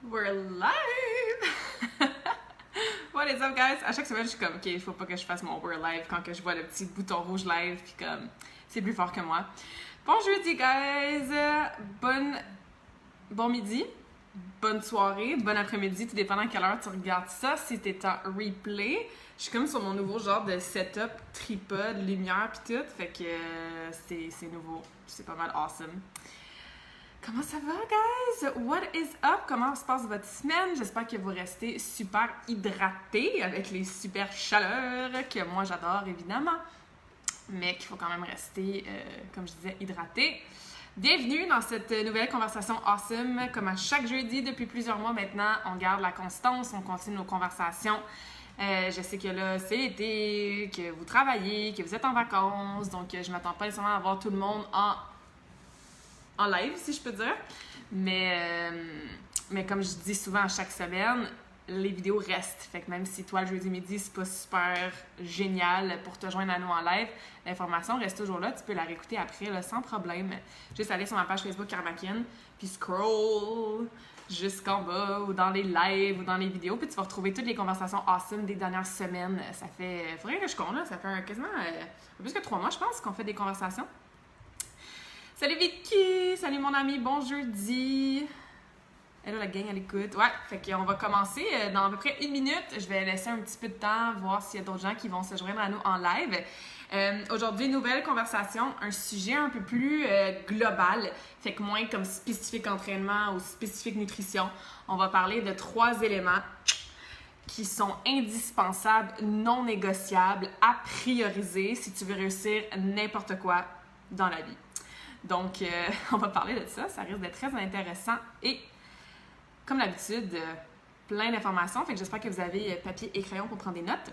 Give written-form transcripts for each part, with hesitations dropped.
We're live! What is up, guys? À chaque semaine, je suis comme, OK, il faut pas que je fasse mon We're live quand que je vois le petit bouton rouge live, puis comme, c'est plus fort que moi. Bon jeudi, guys! Bon midi, bonne soirée, bon après-midi, tout dépendant à quelle heure tu regardes ça. Si t'es en replay, je suis comme sur mon nouveau genre de setup, tripod, lumière, puis tout, fait que c'est nouveau. C'est pas mal awesome. Comment ça va, guys? What is up? Comment se passe votre semaine? J'espère que vous restez super hydratés avec les super chaleurs que moi j'adore, évidemment, mais qu'il faut quand même rester, comme je disais, hydraté. Bienvenue dans cette nouvelle conversation awesome. Comme à chaque jeudi, depuis plusieurs mois maintenant, on garde la constance, on continue nos conversations. Je sais que là, c'est l'été, que vous travaillez, que vous êtes en vacances, donc je m'attends pas nécessairement à voir tout le monde en live, si je peux dire. Mais comme je dis souvent à chaque semaine, les vidéos restent. Fait que même si toi, le jeudi midi, c'est pas super génial pour te joindre à nous en live, l'information reste toujours là. Tu peux la réécouter après, là, sans problème. Juste aller sur ma page Facebook Karmakin, puis scroll jusqu'en bas, ou dans les lives, ou dans les vidéos, puis tu vas retrouver toutes les conversations awesome des dernières semaines. Ça fait... Faudrait que je compte, là. Ça fait quasiment plus que 3 mois, je pense, qu'on fait des conversations. Salut Vicky! Salut mon ami, bon jeudi! Hello la gang à l'écoute. Ouais, fait qu'on va commencer dans à peu près 1 minute. Je vais laisser un petit peu de temps, voir s'il y a d'autres gens qui vont se joindre à nous en live. Aujourd'hui, nouvelle conversation, un sujet un peu plus global, fait que moins comme spécifique entraînement ou spécifique nutrition. On va parler de 3 éléments qui sont indispensables, non négociables, à prioriser si tu veux réussir n'importe quoi dans la vie. Donc, on va parler de ça. Ça risque d'être très intéressant et, comme d'habitude, plein d'informations. Fait que j'espère que vous avez papier et crayon pour prendre des notes.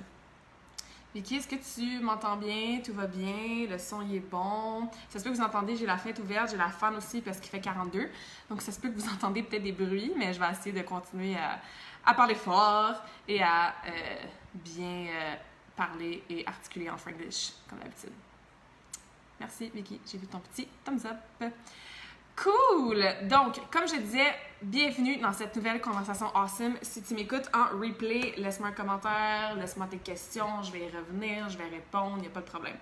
Vicky, est-ce que tu m'entends bien? Tout va bien? Le son, il est bon? Ça se peut que vous entendez, j'ai la fenêtre ouverte, j'ai la fan aussi parce qu'il fait 42. Donc, ça se peut que vous entendez peut-être des bruits, mais je vais essayer de continuer à parler fort et à bien parler et articuler en franglish, comme d'habitude. Merci, Vicky. J'ai vu ton petit thumbs up. Cool! Donc, comme je disais, bienvenue dans cette nouvelle conversation awesome. Si tu m'écoutes en replay, laisse-moi un commentaire, laisse-moi tes questions, je vais y revenir, je vais répondre, il n'y a pas de problème.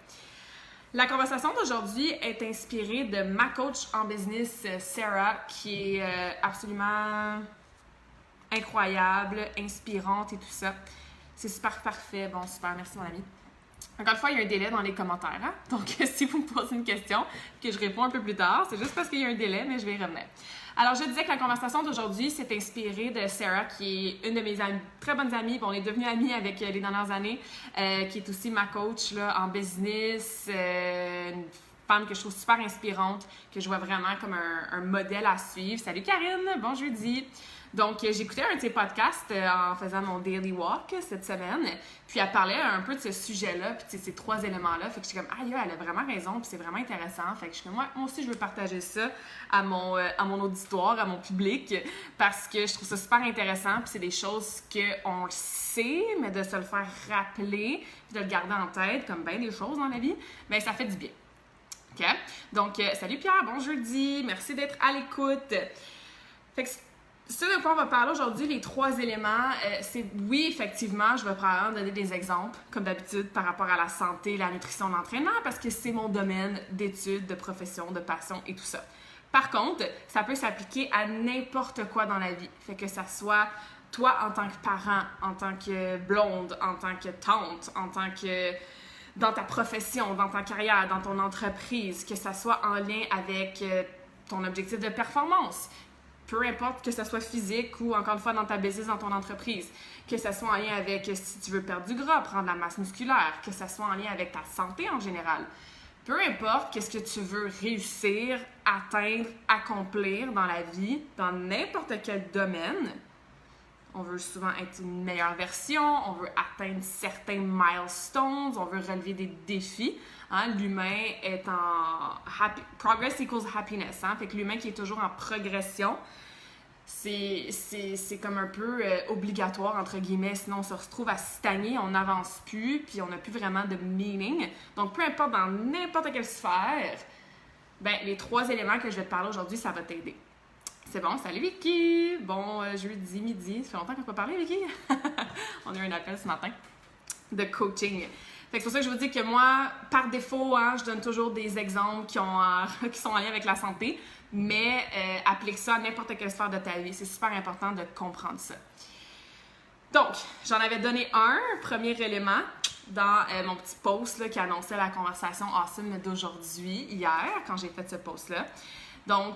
La conversation d'aujourd'hui est inspirée de ma coach en business, Sarah, qui est absolument incroyable, inspirante et tout ça. C'est super parfait. Bon, super, merci mon ami. Encore une fois, il y a un délai dans les commentaires. Hein? Donc, si vous me posez une question que je réponds un peu plus tard, c'est juste parce qu'il y a un délai, mais je vais y revenir. Alors, je disais que la conversation d'aujourd'hui s'est inspirée de Sarah, qui est une de mes amies, très bonnes amies. Bon, on est devenues amies avec les dernières années, qui est aussi ma coach là, en business, une femme que je trouve super inspirante, que je vois vraiment comme un modèle à suivre. Salut Karine, bon jeudi! Donc, j'écoutais un de ses podcasts en faisant mon daily walk cette semaine, puis elle parlait un peu de ce sujet-là, puis ces 3 éléments-là. Fait que j'étais comme, aïe, elle a vraiment raison, puis c'est vraiment intéressant. Fait que je suis comme, moi aussi, je veux partager ça à mon auditoire, à mon public, parce que je trouve ça super intéressant, puis c'est des choses qu'on le sait, mais de se le faire rappeler, puis de le garder en tête, comme bien des choses dans la vie, bien, ça fait du bien. OK? Donc, salut Pierre, bon jeudi, merci d'être à l'écoute. Fait que ce de quoi on va parler aujourd'hui, les 3 éléments, c'est oui, effectivement, je vais probablement donner des exemples, comme d'habitude, par rapport à la santé, la nutrition, l'entraînement, parce que c'est mon domaine d'études, de profession, de passion et tout ça. Par contre, ça peut s'appliquer à n'importe quoi dans la vie. Fait que ça soit toi en tant que parent, en tant que blonde, en tant que tante, en tant que dans ta profession, dans ta carrière, dans ton entreprise, que ça soit en lien avec ton objectif de performance. Peu importe que ce soit physique ou encore une fois dans ta business, dans ton entreprise, que ce soit en lien avec si tu veux perdre du gras, prendre de la masse musculaire, que ce soit en lien avec ta santé en général. Peu importe qu'est-ce que tu veux réussir, atteindre, accomplir dans la vie, dans n'importe quel domaine, on veut souvent être une meilleure version, on veut atteindre certains milestones, on veut relever des défis. Hein? L'humain est en progress equals happiness. Hein? Fait que l'humain qui est toujours en progression, c'est comme un peu obligatoire, entre guillemets, sinon on se retrouve à stagner, on n'avance plus, puis on n'a plus vraiment de meaning. Donc, peu importe dans n'importe quelle sphère, ben, les 3 éléments que je vais te parler aujourd'hui, ça va t'aider. C'est bon, salut Vicky! Bon, jeudi midi, ça fait longtemps qu'on n'a pas parlé, Vicky? On a eu un appel ce matin de coaching. Fait que c'est pour ça que je vous dis que moi, par défaut, hein, je donne toujours des exemples qui sont en lien avec la santé, mais applique ça à n'importe quelle sphère de ta vie. C'est super important de comprendre ça. Donc, j'en avais donné un premier élément dans mon petit post là, qui annonçait la conversation awesome d'aujourd'hui, hier, quand j'ai fait ce post-là. Donc,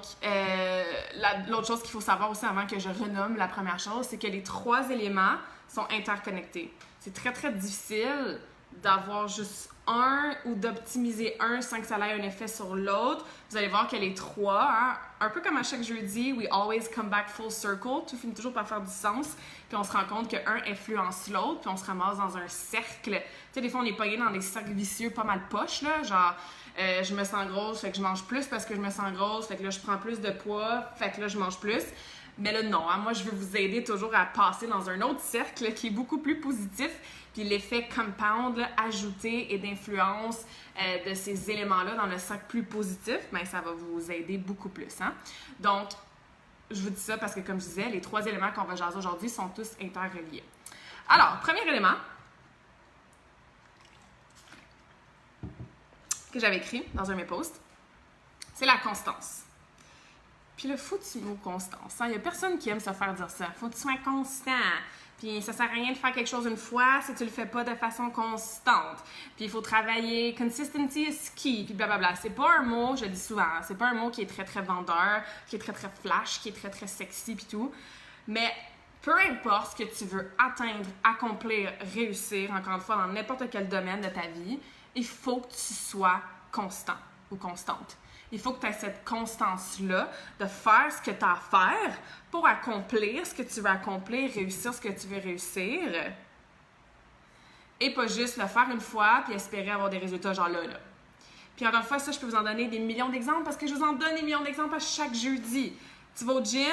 l'autre chose qu'il faut savoir aussi avant que je renomme la première chose, c'est que les 3 éléments sont interconnectés. C'est très, très difficile d'avoir juste un ou d'optimiser un sans que ça ait un effet sur l'autre. Vous allez voir que les 3, hein, un peu comme à chaque jeudi, we always come back full circle, tout finit toujours par faire du sens, puis on se rend compte qu'un influence l'autre, puis on se ramasse dans un cercle. Tu sais, des fois, on est pogné dans des cercles vicieux pas mal poches, là, genre... je me sens grosse, fait que je mange plus parce que je me sens grosse, fait que là, je prends plus de poids, fait que là, je mange plus. Mais là, non, hein, moi, je veux vous aider toujours à passer dans un autre cercle qui est beaucoup plus positif. Puis l'effet compound, là, ajouté et d'influence de ces éléments-là dans le cercle plus positif, bien, ça va vous aider beaucoup plus. Hein? Donc, je vous dis ça parce que, comme je disais, les 3 éléments qu'on va jaser aujourd'hui sont tous interreliés. Alors, premier élément que j'avais écrit dans un de mes posts, c'est la constance. Puis le foutu mot constance. Il n'y a personne qui aime se faire dire ça. Faut que tu sois constant. Puis ça sert à rien de faire quelque chose une fois si tu le fais pas de façon constante. Puis il faut travailler. Consistency is key. Puis blablabla. C'est pas un mot, je le dis souvent, c'est pas un mot qui est très très vendeur, qui est très très flash, qui est très très sexy puis tout. Mais peu importe ce que tu veux atteindre, accomplir, réussir, encore une fois, dans n'importe quel domaine de ta vie, il faut que tu sois constant ou constante. Il faut que tu aies cette constance-là de faire ce que tu as à faire pour accomplir ce que tu veux accomplir, réussir ce que tu veux réussir. Et pas juste le faire une fois puis espérer avoir des résultats genre là. Puis encore une fois, ça, je peux vous en donner des millions d'exemples parce que je vous en donne des millions d'exemples à chaque jeudi. Tu vas au gym,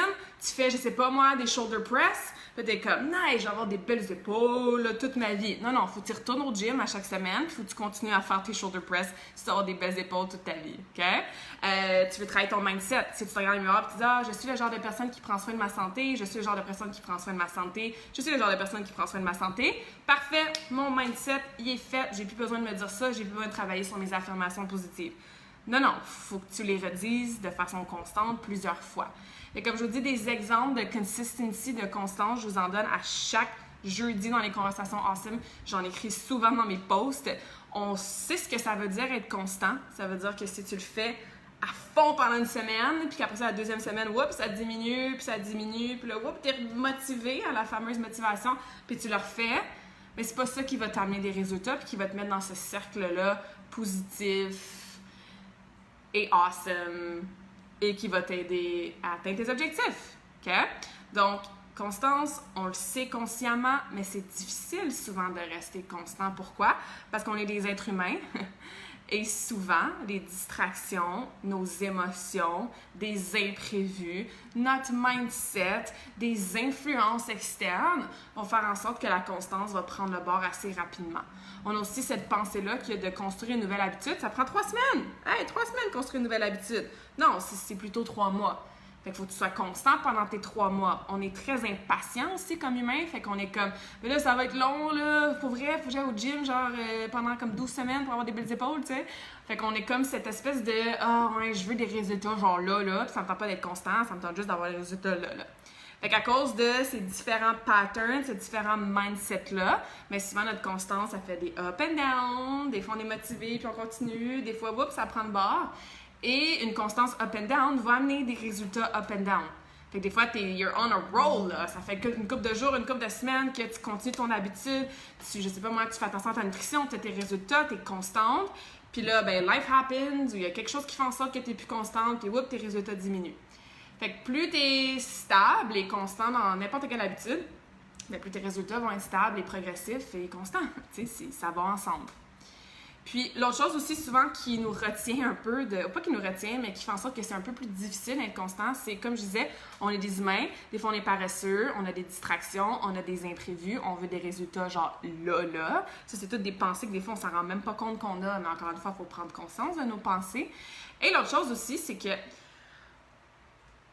tu fais, je sais pas moi, des shoulder press, puis t'es comme, nice, je vais avoir des belles épaules là, toute ma vie. Non, faut que tu retournes au gym à chaque semaine, puis faut que tu continues à faire tes shoulder press si tu vas avoir des belles épaules toute ta vie, OK? Tu veux travailler ton mindset. Si tu te regardes dans le miroir et tu dis, ah, je suis le genre de personne qui prend soin de ma santé, je suis le genre de personne qui prend soin de ma santé, je suis le genre de personne qui prend soin de ma santé. Parfait, mon mindset, il est fait, j'ai plus besoin de me dire ça, j'ai plus besoin de travailler sur mes affirmations positives. Non, faut que tu les redises de façon constante plusieurs fois. Et comme je vous dis, des exemples de consistency, de constance, je vous en donne à chaque jeudi dans les conversations awesome. J'en écris souvent dans mes posts. On sait ce que ça veut dire être constant. Ça veut dire que si tu le fais à fond pendant une semaine, puis qu'après ça, la deuxième semaine, oups, ça diminue, puis là, oups, t'es motivé à la fameuse motivation, puis tu le refais. Mais c'est pas ça qui va t'amener des résultats, puis qui va te mettre dans ce cercle-là positif et awesome, et qui va t'aider à atteindre tes objectifs. OK? Donc, constance, on le sait consciemment, mais c'est difficile souvent de rester constant. Pourquoi? Parce qu'on est des êtres humains et souvent, les distractions, nos émotions, des imprévus, notre mindset, des influences externes vont faire en sorte que la constance va prendre le bord assez rapidement. On a aussi cette pensée-là que de construire une nouvelle habitude, ça prend 3 semaines. Hey, 3 semaines construire une nouvelle habitude. Non, c'est plutôt 3 mois. Fait qu'il faut que tu sois constant pendant tes 3 mois. On est très impatient aussi comme humain. Fait qu'on est comme, mais là, ça va être long, là. Pour vrai, faut que j'aille au gym, genre, pendant comme 12 semaines pour avoir des belles épaules, tu sais. Fait qu'on est comme cette espèce de, ouais, je veux des résultats, genre là. Puis ça me tente pas d'être constant, ça me tente juste d'avoir des résultats là. Fait qu'à cause de ces différents patterns, ces différents mindsets-là, mais souvent notre constance, ça fait des up and down. Des fois, on est motivé, puis on continue. Des fois, oups, ça prend le bord. Et une constance up and down va amener des résultats up and down. Fait que des fois, you're on a roll, là. Ça fait une couple de jours, une couple de semaines que tu continues ton habitude. Je sais pas moi, tu fais attention à ta nutrition, tu as tes résultats, tu es constante. Puis là, ben, life happens, ou il y a quelque chose qui fait en sorte que tu es plus constante, puis whoop, tes résultats diminuent. Fait que plus tu es stable et constant dans n'importe quelle habitude, bien, plus tes résultats vont être stables et progressifs et constants. Tu sais, ça va ensemble. Puis l'autre chose aussi souvent qui nous retient un peu, pas qui nous retient, mais qui fait en sorte que c'est un peu plus difficile d'être constant, c'est comme je disais, on est des humains, des fois on est paresseux, on a des distractions, on a des imprévus, on veut des résultats genre là. Ça, c'est toutes des pensées que des fois on s'en rend même pas compte qu'on a, mais encore une fois, il faut prendre conscience de nos pensées. Et l'autre chose aussi, c'est que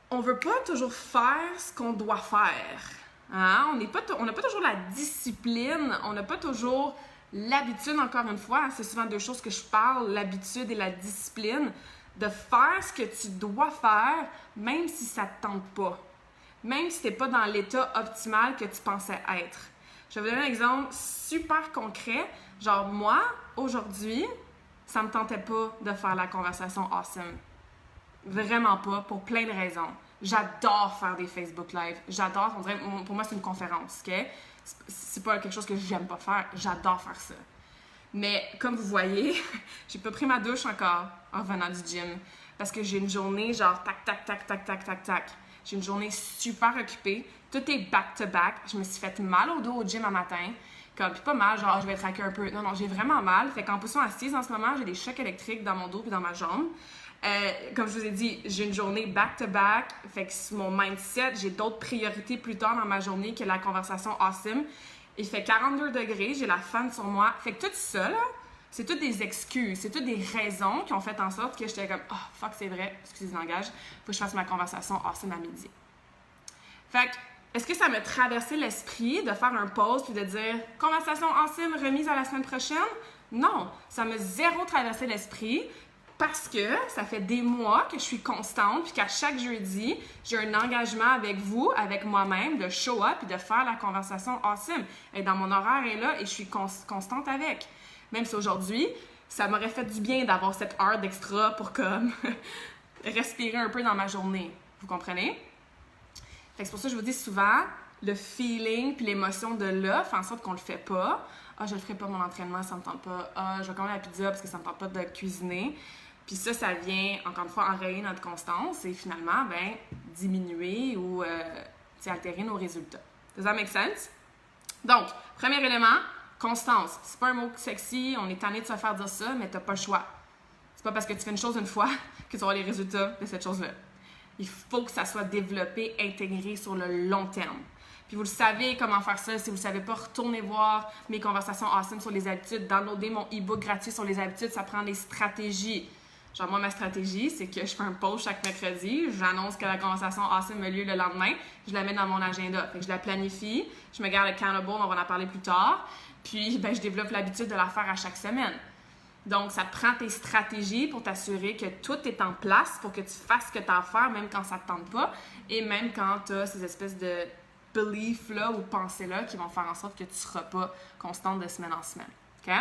on veut pas toujours faire ce qu'on doit faire. Hein? On n'a pas toujours la discipline, on n'a pas toujours l'habitude, encore une fois, hein, c'est souvent deux choses que je parle, l'habitude et la discipline, de faire ce que tu dois faire, même si ça te tente pas. Même si tu n'es pas dans l'état optimal que tu pensais être. Je vais vous donner un exemple super concret. Genre, moi, aujourd'hui, ça me tentait pas de faire la conversation awesome. Vraiment pas, pour plein de raisons. J'adore faire des Facebook Live. J'adore, on dirait, pour moi, c'est une conférence, OK? C'est pas quelque chose que j'aime pas faire. J'adore faire ça. Mais comme vous voyez, j'ai pas pris ma douche encore en revenant du gym. Parce que j'ai une journée genre tac, tac, tac, tac, tac, tac, tac. J'ai une journée super occupée. Tout est back-to-back. Je me suis fait mal au dos au gym un matin. Puis pas mal, genre je vais traquer un peu. Non, j'ai vraiment mal. Fait qu'en position assise en ce moment, j'ai des chocs électriques dans mon dos et dans ma jambe. Comme je vous ai dit, j'ai une journée back-to-back. Fait que mon mindset, j'ai d'autres priorités plus tard dans ma journée que la conversation awesome. Il fait 42 degrés, j'ai la fan sur moi. Fait que tout ça, là, c'est toutes des excuses, c'est toutes des raisons qui ont fait en sorte que j'étais comme « Oh, fuck, c'est vrai, excusez le langage, faut que je fasse ma conversation awesome à midi. » Fait que, est-ce que ça m'a traversé l'esprit de faire un pause puis de dire « Conversation awesome remise à la semaine prochaine? » Non, ça m'a zéro traversé l'esprit parce que ça fait des mois que je suis constante puis qu'à chaque jeudi, j'ai un engagement avec vous, avec moi-même, de show up et de faire la conversation awesome. Et dans mon horaire est là et je suis constante avec. Même si aujourd'hui, ça m'aurait fait du bien d'avoir cette heure d'extra pour comme respirer un peu dans ma journée. Vous comprenez? Fait que c'est pour ça que je vous dis souvent, le feeling puis l'émotion de là fait en sorte qu'on le fait pas. Ah, je le ferai pas mon entraînement, ça me tente pas. Ah, je vais commander la pizza parce que ça me tente pas de cuisiner. Puis ça vient, encore une fois, enrayer notre constance et finalement, diminuer ou altérer nos résultats. Does that make sense? Donc, premier élément, constance. C'est pas un mot sexy, on est tanné de se faire dire ça, mais t'as pas le choix. C'est pas parce que tu fais une chose une fois que tu vas avoir les résultats de cette chose-là. Il faut que ça soit développé, intégré sur le long terme. Puis vous le savez comment faire ça. Si vous ne savez pas, retournez voir mes conversations awesome sur les habitudes. Downloadez mon e-book gratuit sur les habitudes. Ça prend des stratégies. Genre, moi, ma stratégie, c'est que je fais un post chaque mercredi. J'annonce que la conversation awesome a lieu le lendemain. Je la mets dans mon agenda. Fait que je la planifie. Je me garde accountable. On va en parler plus tard. Puis, je développe l'habitude de la faire à chaque semaine. Donc, ça prend tes stratégies pour t'assurer que tout est en place pour que tu fasses ce que tu as à faire, même quand ça ne te tente pas. Et même quand tu as ces espèces de beliefs-là ou pensées-là qui vont faire en sorte que tu ne seras pas constante de semaine en semaine. OK?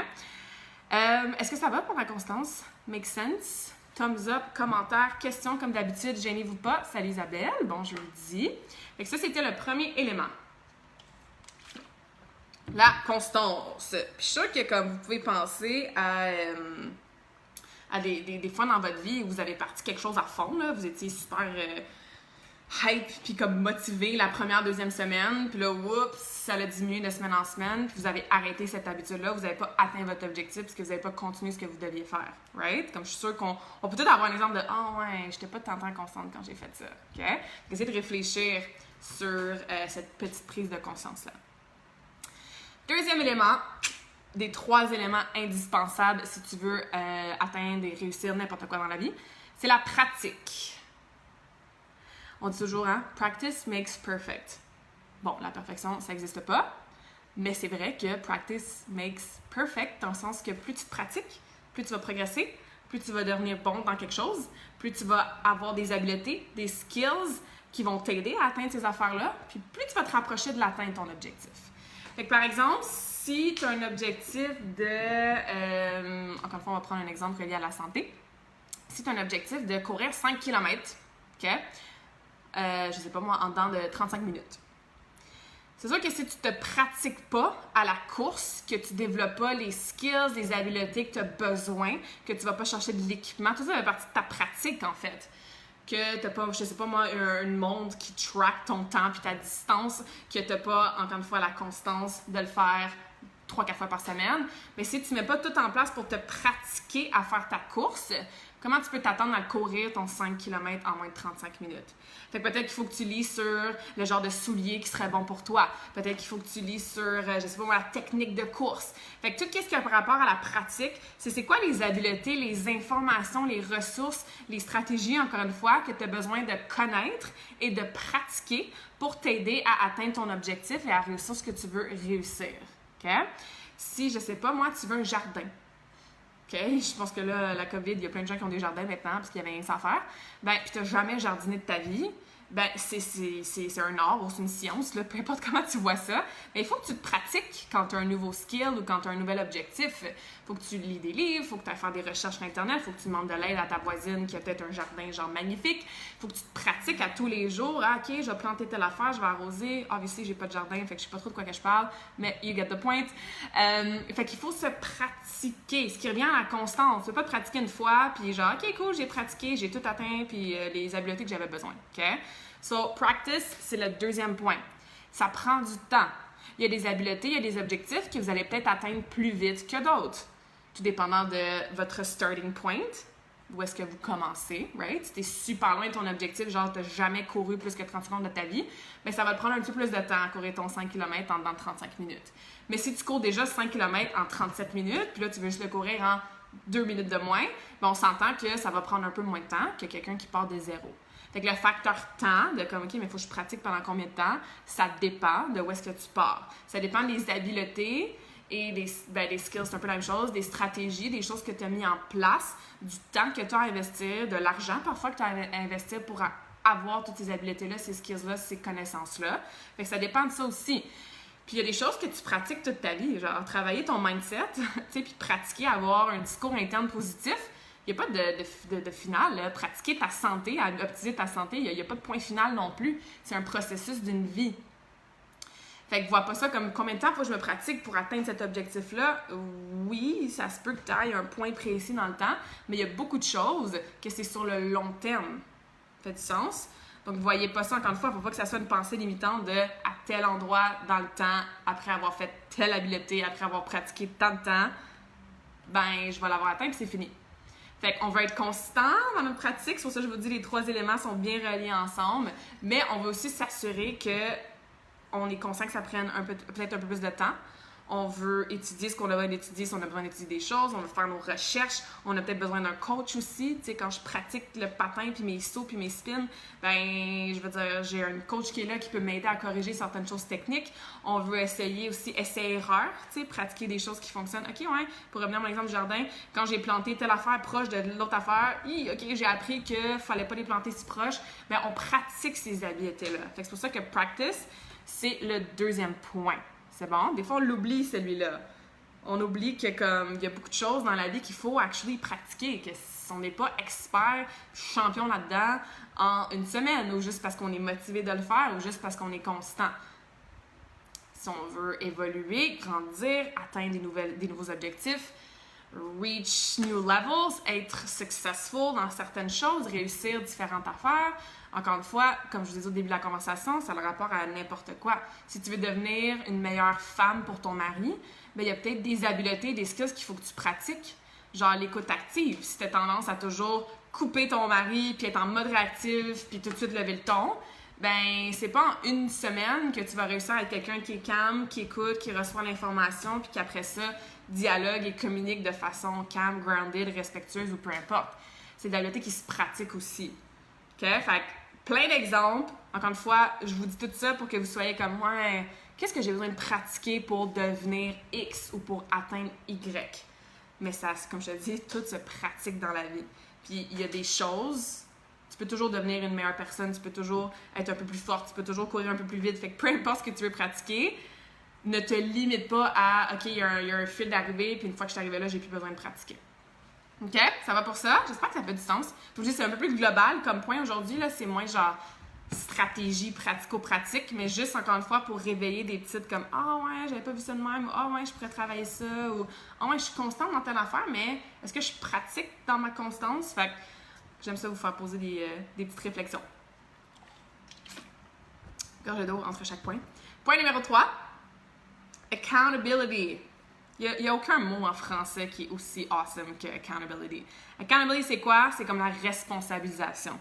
Est-ce que ça va pour la constance? Make sense? Thumbs up, commentaire, questions comme d'habitude, gênez-vous pas. Salut Isabelle, bon jeudi. Fait que ça, c'était le premier élément. La constance. Puis je suis sûre que comme vous pouvez penser à des fois dans votre vie où vous avez parti quelque chose à fond, là, vous étiez super hype puis comme motivé la première, deuxième semaine, puis là, oups, ça a diminué de semaine en semaine, puis vous avez arrêté cette habitude-là, vous n'avez pas atteint votre objectif parce que vous n'avez pas continué ce que vous deviez faire, right? Comme je suis sûre qu'on peut peut-être avoir un exemple de « Ah ouais, j'étais pas tant constante quand j'ai fait ça. » OK? Essayez de réfléchir sur cette petite prise de conscience-là. Deuxième élément, des 3 éléments indispensables si tu veux atteindre et réussir n'importe quoi dans la vie, c'est la pratique. On dit toujours, hein, practice makes perfect. Bon, la perfection, ça n'existe pas, mais c'est vrai que practice makes perfect dans le sens que plus tu te pratiques, plus tu vas progresser, plus tu vas devenir bon dans quelque chose, plus tu vas avoir des habiletés, des skills qui vont t'aider à atteindre ces affaires-là, puis plus tu vas te rapprocher de l'atteindre ton objectif. Fait que par exemple, si tu as un objectif de... encore une fois, on va prendre un exemple relié à la santé. Si tu as un objectif de courir 5 km, OK? Je sais pas moi, en dedans de 35 minutes. C'est sûr que si tu te pratiques pas à la course, que tu développes pas les skills, les habiletés que tu as besoin, que tu vas pas chercher de l'équipement, tout ça fait partie de ta pratique en fait. Que tu n'as pas, je sais pas moi, une montre qui track ton temps puis ta distance, que tu n'as pas, encore une fois, la constance de le faire 3-4 fois par semaine. Mais si tu ne mets pas tout en place pour te pratiquer à faire ta course, Comment tu peux t'attendre à courir ton 5 km en moins de 35 minutes? Fait que peut-être qu'il faut que tu lis sur le genre de souliers qui serait bon pour toi. Peut-être qu'il faut que tu lis sur, je sais pas moi, la technique de course. Fait que tout ce qui a par rapport à la pratique, c'est quoi les habiletés, les informations, les ressources, les stratégies, encore une fois, que tu as besoin de connaître et de pratiquer pour t'aider à atteindre ton objectif et à réussir ce que tu veux réussir. OK? Si, je sais pas, moi, tu veux un jardin. OK? Je pense que là, la COVID, il y a plein de gens qui ont des jardins maintenant parce qu'il y avait rien à faire. Ben, puis tu n'as jamais jardiné de ta vie. Ben, c'est un art ou c'est une science, là, peu importe comment tu vois ça. Mais il faut que tu te pratiques quand tu as un nouveau skill ou quand tu as un nouvel objectif. Il faut que tu lis des livres, il faut que tu ailles faire des recherches sur Internet, il faut que tu demandes de l'aide à ta voisine qui a peut-être un jardin genre magnifique. Il faut que tu te pratiques à tous les jours. Ah, OK, je vais planter telle affaire, je vais arroser. Obviously, j'ai pas de jardin, fait que je sais pas trop de quoi que je parle, mais you get the point. Fait qu'il faut se pratiquer, ce qui revient à la constance. Tu peux pas te pratiquer une fois, puis genre, OK, cool, j'ai pratiqué, j'ai tout atteint, puis les habiletés que j'avais besoin. OK? So, practice, c'est le deuxième point. Ça prend du temps. Il y a des habiletés, il y a des objectifs que vous allez peut-être atteindre plus vite que d'autres. Tout dépendant de votre starting point, où est-ce que vous commencez, right? Si t'es super loin de ton objectif, genre t'as jamais couru plus que 30 secondes de ta vie, bien ça va te prendre un petit peu plus de temps à courir ton 5 km en 35 minutes. Mais si tu cours déjà 5 km en 37 minutes, puis là tu veux juste le courir en 2 minutes de moins, bien on s'entend que ça va prendre un peu moins de temps que quelqu'un qui part de zéro. Fait que le facteur temps, de comme, OK, mais il faut que je pratique pendant combien de temps, ça dépend de où est-ce que tu pars. Ça dépend des habiletés et des skills, c'est un peu la même chose, des stratégies, des choses que tu as mis en place, du temps que tu as à investir, de l'argent parfois que tu as à investir pour avoir toutes ces habiletés-là, ces skills-là, ces connaissances-là. Fait que ça dépend de ça aussi. Puis il y a des choses que tu pratiques toute ta vie, genre travailler ton mindset, tu sais, puis pratiquer, avoir un discours interne positif. Il n'y a pas de finale, là. Pratiquer ta santé, à optimiser ta santé, il n'y a pas de point final non plus. C'est un processus d'une vie. Fait que vois pas ça comme combien de temps faut que je me pratique pour atteindre cet objectif-là. Oui, ça se peut que tu ailles un point précis dans le temps, mais il y a beaucoup de choses que c'est sur le long terme. Ça fait du sens? Donc, voyez pas ça encore une fois, il ne faut pas que ça soit une pensée limitante de à tel endroit dans le temps, après avoir fait telle habileté, après avoir pratiqué tant de temps, ben je vais l'avoir atteint puis c'est fini. Fait qu'on veut être constant dans notre pratique. C'est pour ça que je vous dis les 3 éléments sont bien reliés ensemble. Mais on veut aussi s'assurer qu'on est conscient que ça prenne peut-être un peu plus de temps. On veut étudier ce qu'on a besoin d'étudier, si on a besoin d'étudier des choses. On veut faire nos recherches. On a peut-être besoin d'un coach aussi. Tu sais, quand je pratique le patin, puis mes sauts, puis mes spins, ben, je veux dire, j'ai un coach qui est là qui peut m'aider à corriger certaines choses techniques. On veut essayer aussi essai-erreur, tu sais, pratiquer des choses qui fonctionnent. OK, ouais, pour revenir à mon exemple du jardin, quand j'ai planté telle affaire proche de l'autre affaire, OK, j'ai appris qu'il fallait pas les planter si proches. Ben, on pratique ces habiletés-là. Fait que c'est pour ça que practice, c'est le deuxième point. C'est bon? Des fois, on l'oublie, celui-là. On oublie que comme il y a beaucoup de choses dans la vie qu'il faut actually pratiquer, que si on n'est pas expert, champion là-dedans en une semaine, ou juste parce qu'on est motivé de le faire, ou juste parce qu'on est constant. Si on veut évoluer, grandir, atteindre des nouveaux objectifs, reach new levels, être successful dans certaines choses, réussir différentes affaires. Encore une fois, comme je vous disais au début de la conversation, ça a le rapport à n'importe quoi. Si tu veux devenir une meilleure femme pour ton mari, bien, il y a peut-être des habiletés, des skills qu'il faut que tu pratiques. Genre l'écoute active. Si tu as tendance à toujours couper ton mari, puis être en mode réactif, puis tout de suite lever le ton, ben c'est pas en une semaine que tu vas réussir à être quelqu'un qui est calme, qui écoute, qui reçoit l'information, puis qu'après ça, dialogue et communique de façon calme, grounded, respectueuse ou peu importe. C'est des habiletés qui se pratiquent aussi. OK? Fait que plein d'exemples. Encore une fois, je vous dis tout ça pour que vous soyez comme moi. Qu'est-ce que j'ai besoin de pratiquer pour devenir X ou pour atteindre Y? Mais ça, comme je te dis, tout se pratique dans la vie. Puis il y a des choses, tu peux toujours devenir une meilleure personne, tu peux toujours être un peu plus forte, tu peux toujours courir un peu plus vite. Fait que peu importe ce que tu veux pratiquer, ne te limite pas à OK, il y a un fil d'arrivée, puis une fois que je suis arrivée là, j'ai plus besoin de pratiquer. OK? Ça va pour ça? J'espère que ça fait du sens. Je vous dis, c'est un peu plus global comme point aujourd'hui. Là, c'est moins genre stratégie pratico-pratique, mais juste encore une fois pour réveiller des petites comme ah ouais, j'avais pas vu ça de même, ou ah ouais, je pourrais travailler ça, ou ah ouais, je suis constante dans telle affaire, mais est-ce que je pratique dans ma constance? Fait que j'aime ça vous faire poser des petites réflexions. Gorgée d'eau entre chaque point. Point numéro 3, accountability. Il y a aucun mot en français qui est aussi awesome que accountability. Accountability, c'est quoi? C'est comme la responsabilisation.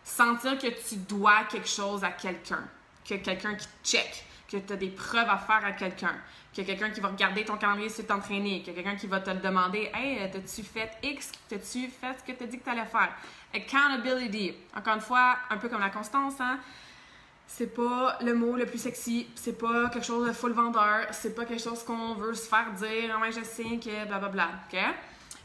Sentir que tu dois quelque chose à quelqu'un, que quelqu'un qui te check, que tu as des preuves à faire à quelqu'un, qu'il y a quelqu'un qui va regarder ton calendrier si tu t'entraîner, qu'il y a quelqu'un qui va te le demander « Hey, t'as-tu fait X? T'as-tu fait ce que tu as dit que tu allais faire? » Accountability. Encore une fois, un peu comme la constance, hein? C'est pas le mot le plus sexy, c'est pas quelque chose de full vendeur, c'est pas quelque chose qu'on veut se faire dire « Ouais, je sais que blablabla. » OK?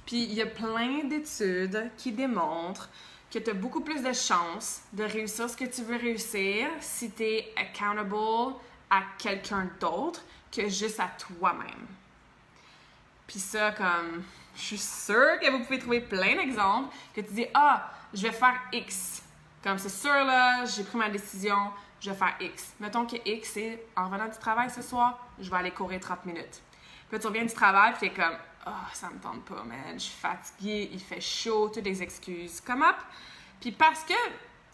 Puis il y a plein d'études qui démontrent que tu as beaucoup plus de chances de réussir ce que tu veux réussir si tu es accountable à quelqu'un d'autre que juste à toi-même. Puis ça, comme, je suis sûre que vous pouvez trouver plein d'exemples que tu dis « Ah, je vais faire X. » Comme c'est sûr, là, j'ai pris ma décision, je vais faire X. Mettons que X, c'est en revenant du travail ce soir, je vais aller courir 30 minutes. Puis tu reviens du travail, puis t'es comme « Ah, ça me tente pas, man, je suis fatiguée, il fait chaud, toutes des excuses. » Come up. Puis parce que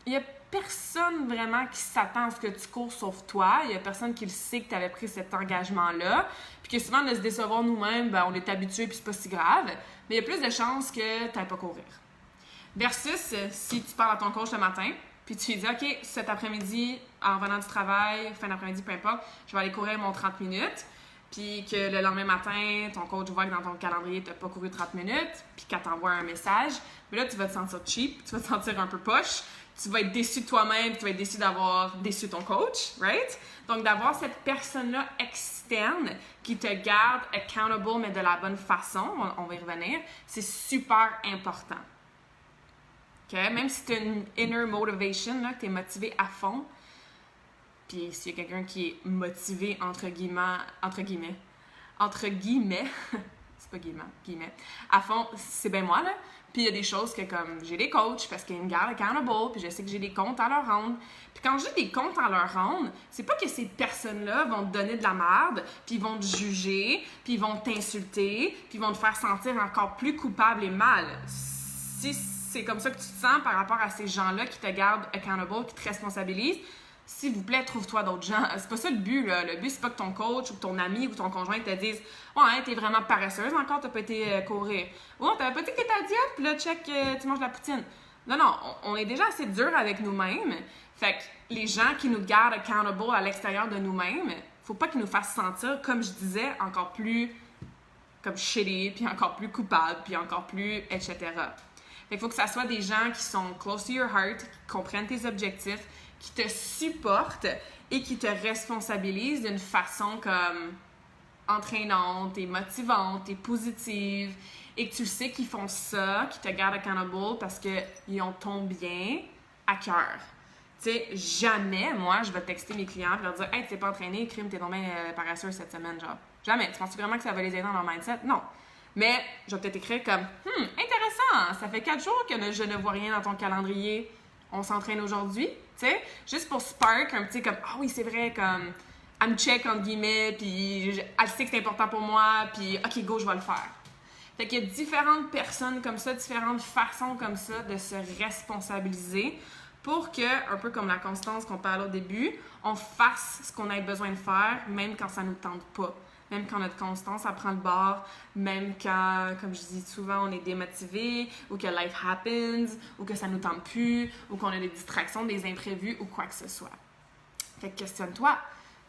il y a personne vraiment qui s'attend à ce que tu cours sauf toi. Il y a personne qui le sait que tu avais pris cet engagement-là. Puis que souvent, de se décevoir nous-mêmes, ben, on est habitué puis c'est pas si grave. Mais il y a plus de chances que tu n'ailles pas courir. Versus si tu parles à ton coach le matin, puis tu lui dis « OK, cet après-midi, en revenant du travail, fin d'après-midi, peu importe, je vais aller courir mon 30 minutes. » Puis que le lendemain matin, ton coach voit que dans ton calendrier, tu n'as pas couru 30 minutes, puis qu'elle t'envoie un message. Mais là, tu vas te sentir cheap, tu vas te sentir un peu poche. Tu vas être déçu de toi-même, tu vas être déçu d'avoir déçu ton coach, right? Donc, d'avoir cette personne-là externe qui te garde accountable, mais de la bonne façon, on va y revenir, c'est super important. OK? Même si tu as une inner motivation, là, que tu es motivé à fond, puis s'il y a quelqu'un qui est motivé, entre guillemets, c'est pas guillemets, à fond, c'est bien moi, là. Puis il y a des choses que comme j'ai des coachs parce qu'ils me gardent accountable, puis je sais que j'ai des comptes à leur rendre. Puis quand j'ai des comptes à leur rendre, c'est pas que ces personnes-là vont te donner de la merde, puis ils vont te juger, puis ils vont t'insulter, puis ils vont te faire sentir encore plus coupable et mal. Si c'est comme ça que tu te sens par rapport à ces gens-là qui te gardent accountable, qui te responsabilisent, s'il vous plaît, trouve-toi d'autres gens. C'est pas ça le but, là. Le but, c'est pas que ton coach ou ton ami ou ton conjoint te dise « Ouais, t'es vraiment paresseuse encore, t'as pas été courir. » « Ouais, t'as pas dit que t'étais à diète, puis là, check, tu manges de la poutine. » Non, on est déjà assez dur avec nous-mêmes. Fait que les gens qui nous gardent accountable à l'extérieur de nous-mêmes, faut pas qu'ils nous fassent sentir, comme je disais, encore plus comme shitty, puis encore plus coupable, puis encore plus, etc. Fait qu'il faut que ça soit des gens qui sont close to your heart, qui comprennent tes objectifs, qui te supportent et qui te responsabilisent d'une façon comme entraînante et motivante et positive et que tu sais qu'ils font ça, qu'ils te gardent accountable parce qu'ils ont ton bien à cœur. Tu sais, jamais, moi, je vais texter mes clients et leur dire « Hey, tu t'es pas entraîné, crime, t'es donc bien paresseux cette semaine, genre. » Jamais. Tu penses vraiment que ça va les aider dans leur mindset? Non. Mais je vais peut-être écrire comme « intéressant, ça fait 4 jours que je ne vois rien dans ton calendrier. On s'entraîne aujourd'hui. » Tu sais, juste pour spark un petit comme « Ah oui, c'est vrai, comme... » elle me check, entre guillemets, puis elle sait que c'est important pour moi, puis OK, go, je vais le faire. Fait qu'il y a différentes personnes comme ça, différentes façons comme ça de se responsabiliser pour que, un peu comme la constance qu'on parlait au début, on fasse ce qu'on a besoin de faire, même quand ça ne nous tente pas. Même quand notre constance, elle prend le bord, même quand, comme je dis souvent, on est démotivé, ou que life happens, ou que ça ne nous tente plus, ou qu'on a des distractions, des imprévus, ou quoi que ce soit. Fait que questionne-toi.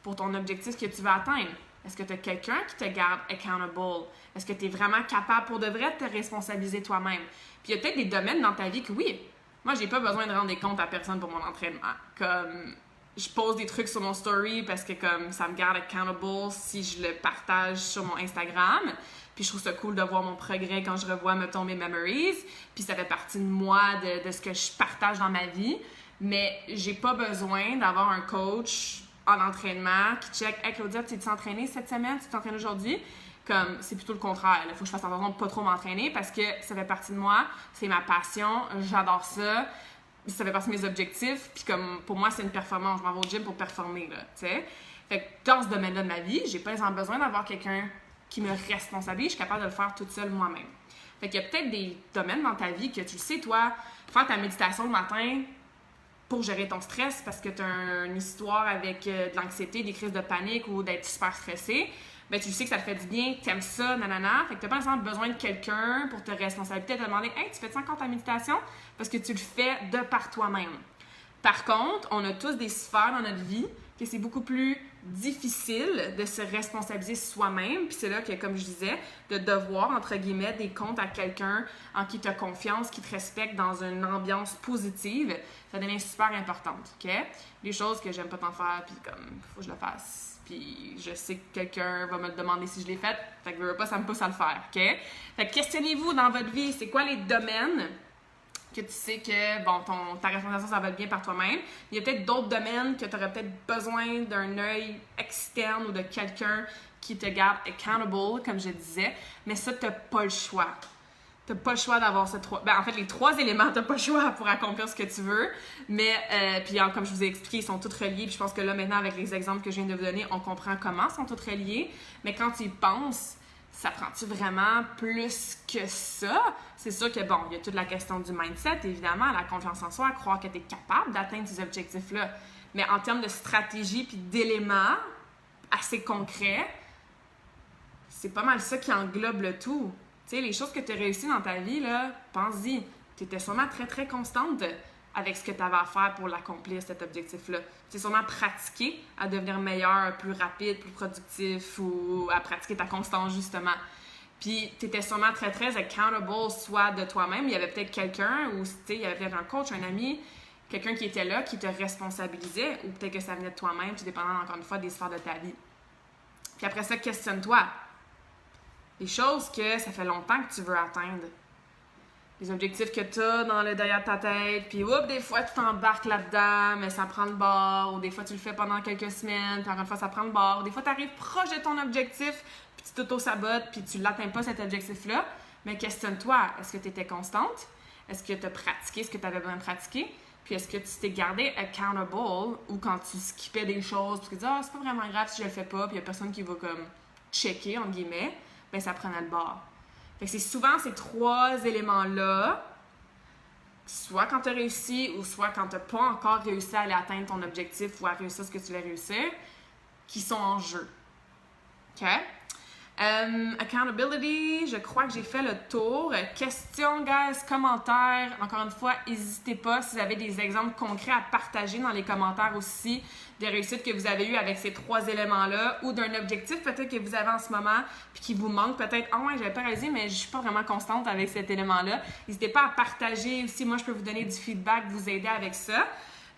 Pour ton objectif que tu veux atteindre. Est-ce que tu as quelqu'un qui te garde accountable? Est-ce que tu es vraiment capable pour de vrai de te responsabiliser toi-même? Puis il y a peut-être des domaines dans ta vie que oui, moi j'ai pas besoin de rendre des comptes à personne pour mon entraînement. Comme je pose des trucs sur mon story parce que comme ça me garde accountable si je le partage sur mon Instagram. Puis je trouve ça cool de voir mon progrès quand je revois, mettons, mes memories. Puis ça fait partie de moi, de ce que je partage dans ma vie. Mais j'ai pas besoin d'avoir un coach en entraînement, qui check « Hey Claudia, tu t'es entraînée cette semaine? Tu t'entraînes aujourd'hui? » Comme, c'est plutôt le contraire. Il faut que je fasse attention de pas trop m'entraîner parce que ça fait partie de moi, c'est ma passion, j'adore ça, ça fait partie de mes objectifs, puis comme, pour moi, c'est une performance. Je m'en vais au gym pour performer, là, tu sais. Fait que dans ce domaine-là de ma vie, j'ai pas nécessairement besoin d'avoir quelqu'un qui me responsabilise, je suis capable de le faire toute seule moi-même. Fait qu'il y a peut-être des domaines dans ta vie que tu le sais, toi, faire ta méditation le matin, pour gérer ton stress parce que tu as une histoire avec de l'anxiété, des crises de panique ou d'être super stressé, ben tu sais que ça te fait du bien, t'aimes ça, nanana. Fait que t'as pas nécessairement besoin de quelqu'un pour te responsabiliser, te demander « Hey, tu fais-tu encore ta méditation? » Parce que tu le fais de par toi-même. Par contre, on a tous des sphères dans notre vie que c'est beaucoup plus difficile de se responsabiliser soi-même. Puis c'est là que, comme je disais, de devoir, entre guillemets, des comptes à quelqu'un en qui tu as confiance, qui te respecte dans une ambiance positive, ça devient super importante, OK? Les choses que j'aime pas tant faire, puis comme, faut que je le fasse. Puis je sais que quelqu'un va me demander si je l'ai fait, fait que ça me pousse à le faire, OK? Fait que questionnez-vous dans votre vie, c'est quoi les domaines que tu sais que, bon, ta responsabilisation, ça va bien par toi-même. Il y a peut-être d'autres domaines que tu aurais peut-être besoin d'un œil externe ou de quelqu'un qui te garde accountable, comme je disais. Mais ça, tu n'as pas le choix. Tu n'as pas le choix d'avoir ces trois... en fait, les trois éléments, tu n'as pas le choix pour accomplir ce que tu veux. Mais, puis comme je vous ai expliqué, ils sont tous reliés. Puis je pense que là, maintenant, avec les exemples que je viens de vous donner, on comprend comment ils sont tous reliés. Mais quand tu y penses, ça prend-tu vraiment plus que ça? C'est sûr que, bon, il y a toute la question du mindset, évidemment, la confiance en soi, croire que tu es capable d'atteindre ces objectifs-là. Mais en termes de stratégie puis d'éléments assez concrets, c'est pas mal ça qui englobe le tout. Tu sais, les choses que tu as réussies dans ta vie, là, pense-y. Tu étais sûrement très, très constante avec ce que tu avais à faire pour l'accomplir, cet objectif-là. Tu t'es sûrement pratiqué à devenir meilleur, plus rapide, plus productif ou à pratiquer ta constance, justement. Puis, tu étais sûrement très, très accountable, soit de toi-même. Il y avait peut-être quelqu'un, ou tu sais, il y avait peut-être un coach, un ami, quelqu'un qui était là, qui te responsabilisait, ou peut-être que ça venait de toi-même, tout dépendant, encore une fois, des sphères de ta vie. Puis après ça, questionne-toi. Les choses que ça fait longtemps que tu veux atteindre. Les objectifs que tu as dans le derrière de ta tête, puis des fois tu t'embarques là-dedans, mais ça prend le bord, ou des fois tu le fais pendant quelques semaines, puis encore une fois ça prend le bord, des fois tu arrives proche de ton objectif, puis tu t'auto-sabotes, puis tu l'atteins pas cet objectif-là, mais questionne-toi, est-ce que tu étais constante? Est-ce que tu as pratiqué ce que tu avais besoin de pratiquer? Puis est-ce que tu t'es gardé accountable, ou quand tu skippais des choses, parce que tu dis « Ah, c'est pas vraiment grave si je le fais pas », puis il y a personne qui va comme checker, entre guillemets, ben ça prenait le bord. Fait que c'est souvent ces trois éléments-là, soit quand tu as réussi ou soit quand tu n'as pas encore réussi à aller atteindre ton objectif ou à réussir ce que tu voulais réussir, qui sont en jeu. OK? Accountability, je crois que j'ai fait le tour. Questions, guys, commentaires. Encore une fois, n'hésitez pas si vous avez des exemples concrets à partager dans les commentaires aussi des réussites que vous avez eues avec ces trois éléments-là ou d'un objectif peut-être que vous avez en ce moment puis qui vous manque peut-être. Ah ouais, j'avais pas réalisé, mais je suis pas vraiment constante avec cet élément-là. N'hésitez pas à partager aussi. Moi, je peux vous donner du feedback, vous aider avec ça.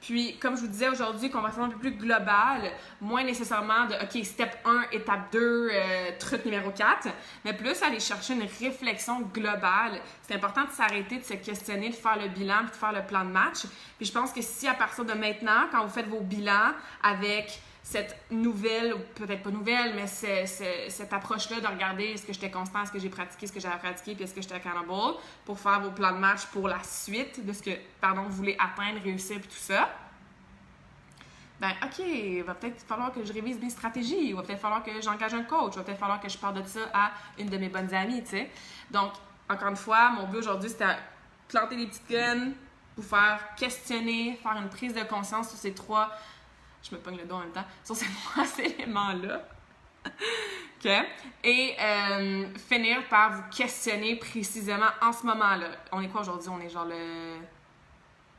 Puis, comme je vous disais aujourd'hui, conversation un peu plus globale, moins nécessairement de OK, step 1, étape 2, truc numéro 4, mais plus aller chercher une réflexion globale. C'est important de s'arrêter, de se questionner, de faire le bilan, puis de faire le plan de match. Puis je pense que si à partir de maintenant, quand vous faites vos bilans avec cette nouvelle, ou peut-être pas nouvelle, mais cette approche-là de regarder est-ce que j'étais constant, est-ce que j'ai pratiqué, ce que j'avais pratiqué, puis est-ce que j'étais accountable pour faire vos plans de match pour la suite de ce que, vous voulez atteindre, réussir, puis tout ça. Ben, OK, il va peut-être falloir que je révise mes stratégies, il va peut-être falloir que j'engage un coach, il va peut-être falloir que je parle de ça à une de mes bonnes amies, tu sais. Donc, encore une fois, mon but aujourd'hui, c'était à planter des petites graines, vous faire questionner, faire une prise de conscience sur ces trois... Je me pogne le dos en même temps, sur ces trois éléments-là. OK? Et finir par vous questionner précisément en ce moment-là. On est quoi aujourd'hui? On est genre le...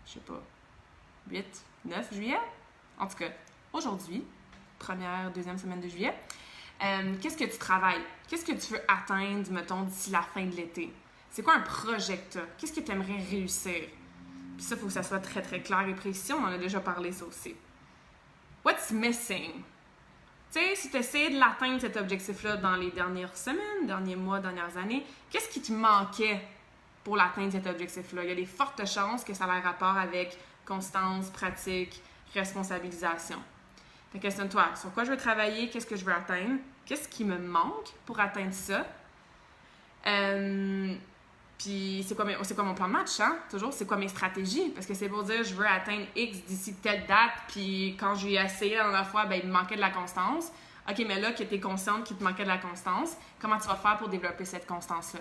Je sais pas... 8, 9 juillet? En tout cas, aujourd'hui, première, deuxième semaine de juillet, qu'est-ce que tu travailles? Qu'est-ce que tu veux atteindre, mettons, d'ici la fin de l'été? C'est quoi un projet que tu as? Qu'est-ce que tu aimerais réussir? Puis ça, il faut que ça soit très, très clair et précis. On en a déjà parlé, ça aussi. What's missing? Tu sais, si tu essayais de l'atteindre, cet objectif-là, dans les dernières semaines, derniers mois, dernières années, qu'est-ce qui te manquait pour l'atteindre, cet objectif-là? Il y a des fortes chances que ça ait rapport avec constance, pratique, responsabilisation. Fait que questionne-toi, sur quoi je veux travailler, qu'est-ce que je veux atteindre, qu'est-ce qui me manque pour atteindre ça? Puis c'est quoi mon plan de match, hein? Toujours, c'est quoi mes stratégies? Parce que c'est pour dire, je veux atteindre X d'ici telle date, puis quand j'ai essayé la dernière fois, ben il me manquait de la constance. OK, mais là, que tu es consciente qu'il te manquait de la constance, comment tu vas faire pour développer cette constance-là?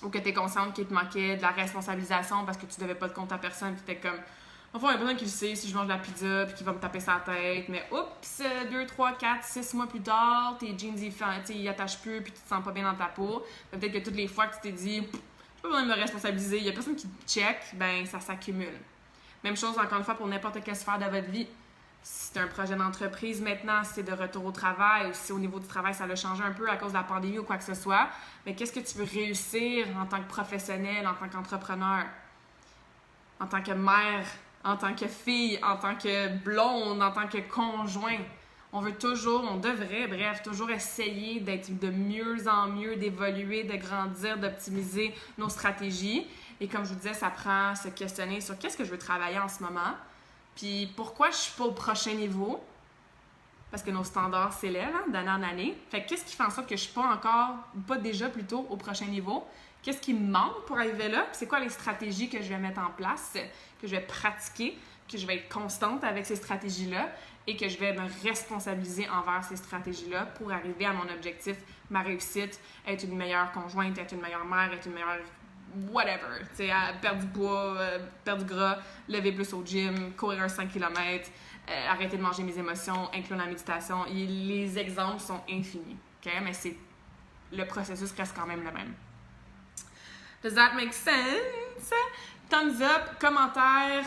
Ou que tu es consciente qu'il te manquait de la responsabilisation parce que tu devais pas de compte à personne, puis t'es comme, Enfin, il y a personne qui le sait si je mange de la pizza puis qu'il va me taper sa tête. Mais oups, 2, 3, 4, 6 mois plus tard, tes jeans ils attachent plus puis tu te sens pas bien dans ta peau. Peut-être que toutes les fois que tu t'es dit, j'ai pas besoin de me responsabiliser, il y a personne qui te check, ben ça s'accumule. Même chose encore une fois pour n'importe quelle sphère de votre vie. Si c'est un projet d'entreprise maintenant, si c'est de retour au travail, ou si au niveau du travail ça a changé un peu à cause de la pandémie ou quoi que ce soit, mais qu'est-ce que tu veux réussir en tant que professionnel, en tant qu'entrepreneur, en tant que mère, en tant que fille, en tant que blonde, en tant que conjoint? On veut toujours, on devrait, bref, toujours essayer d'être de mieux en mieux, d'évoluer, de grandir, d'optimiser nos stratégies. Et comme je vous disais, ça prend se questionner sur qu'est-ce que je veux travailler en ce moment. Puis pourquoi je suis pas au prochain niveau? Parce que nos standards s'élèvent d'année en année. Fait que qu'est-ce qui fait en sorte que je suis pas encore, pas déjà plutôt au prochain niveau? Qu'est-ce qui me manque pour arriver là? Puis c'est quoi les stratégies que je vais mettre en place, que je vais pratiquer, que je vais être constante avec ces stratégies-là et que je vais me responsabiliser envers ces stratégies-là pour arriver à mon objectif, ma réussite, être une meilleure conjointe, être une meilleure mère, être une meilleure whatever, tu sais, perdre du poids, perdre du gras, lever plus au gym, courir un 5 km, arrêter de manger mes émotions, inclure la méditation. Les exemples sont infinis, ok? Mais le processus reste quand même le même. Does that make sense? Thumbs up, commentaires,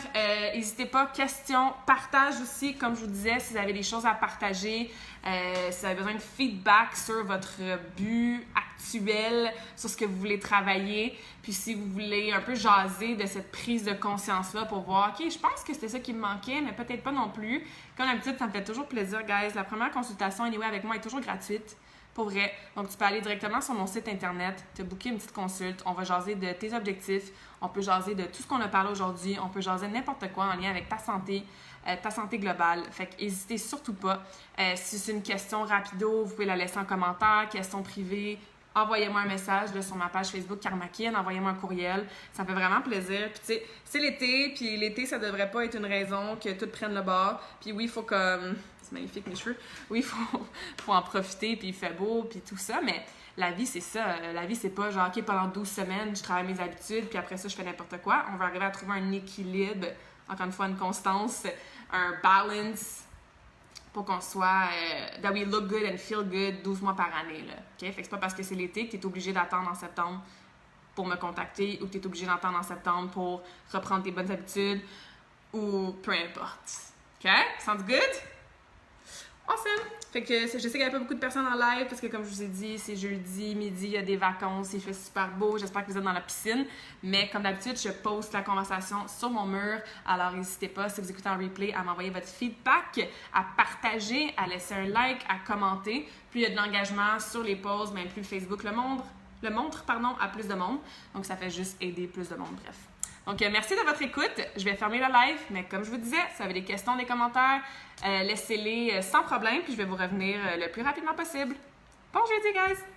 n'hésitez pas, questions, partage aussi, comme je vous disais, si vous avez des choses à partager, si vous avez besoin de feedback sur votre but actuel, sur ce que vous voulez travailler, puis si vous voulez un peu jaser de cette prise de conscience-là pour voir, OK, je pense que c'était ça qui me manquait, mais peut-être pas non plus. Comme d'habitude, ça me fait toujours plaisir, guys. La première consultation, anyway, avec moi est toujours gratuite. Pour vrai. Donc, tu peux aller directement sur mon site internet, te booker une petite consulte. On va jaser de tes objectifs. On peut jaser de tout ce qu'on a parlé aujourd'hui. On peut jaser n'importe quoi en lien avec ta santé globale. Fait que n'hésitez surtout pas. Si c'est une question rapido, vous pouvez la laisser en commentaire, question privée. Envoyez-moi un message là, sur ma page Facebook Karmakin, envoyez-moi un courriel. Ça me fait vraiment plaisir. Puis tu sais, c'est l'été, puis l'été, ça devrait pas être une raison que tout prenne le bord. Puis oui, il faut comme... C'est magnifique mes cheveux. Oui, il faut en profiter, puis il fait beau, puis tout ça, mais la vie, c'est ça. La vie, c'est pas genre, OK, pendant 12 semaines, je travaille mes habitudes, puis après ça, je fais n'importe quoi. On va arriver à trouver un équilibre, encore une fois, une constance, un balance pour qu'on soit, that we look good and feel good 12 mois par année, là. OK? Fait que c'est pas parce que c'est l'été que tu es obligé d'attendre en septembre pour me contacter ou que tu es obligé d'attendre en septembre pour reprendre tes bonnes habitudes ou peu importe. OK? Sounds good? Awesome! Fait que je sais qu'il n'y avait pas beaucoup de personnes en live parce que, comme je vous ai dit, c'est jeudi, midi, il y a des vacances, il fait super beau. J'espère que vous êtes dans la piscine. Mais comme d'habitude, je poste la conversation sur mon mur. Alors, n'hésitez pas, si vous écoutez en replay, à m'envoyer votre feedback, à partager, à laisser un like, à commenter. Plus il y a de l'engagement sur les posts, mais plus Facebook le montre à plus de monde. Donc, ça fait juste aider plus de monde. Bref. Donc, merci de votre écoute. Je vais fermer le live, mais comme je vous disais, si vous avez des questions, des commentaires, laissez-les sans problème, puis je vais vous revenir le plus rapidement possible. Bon jeudi, guys!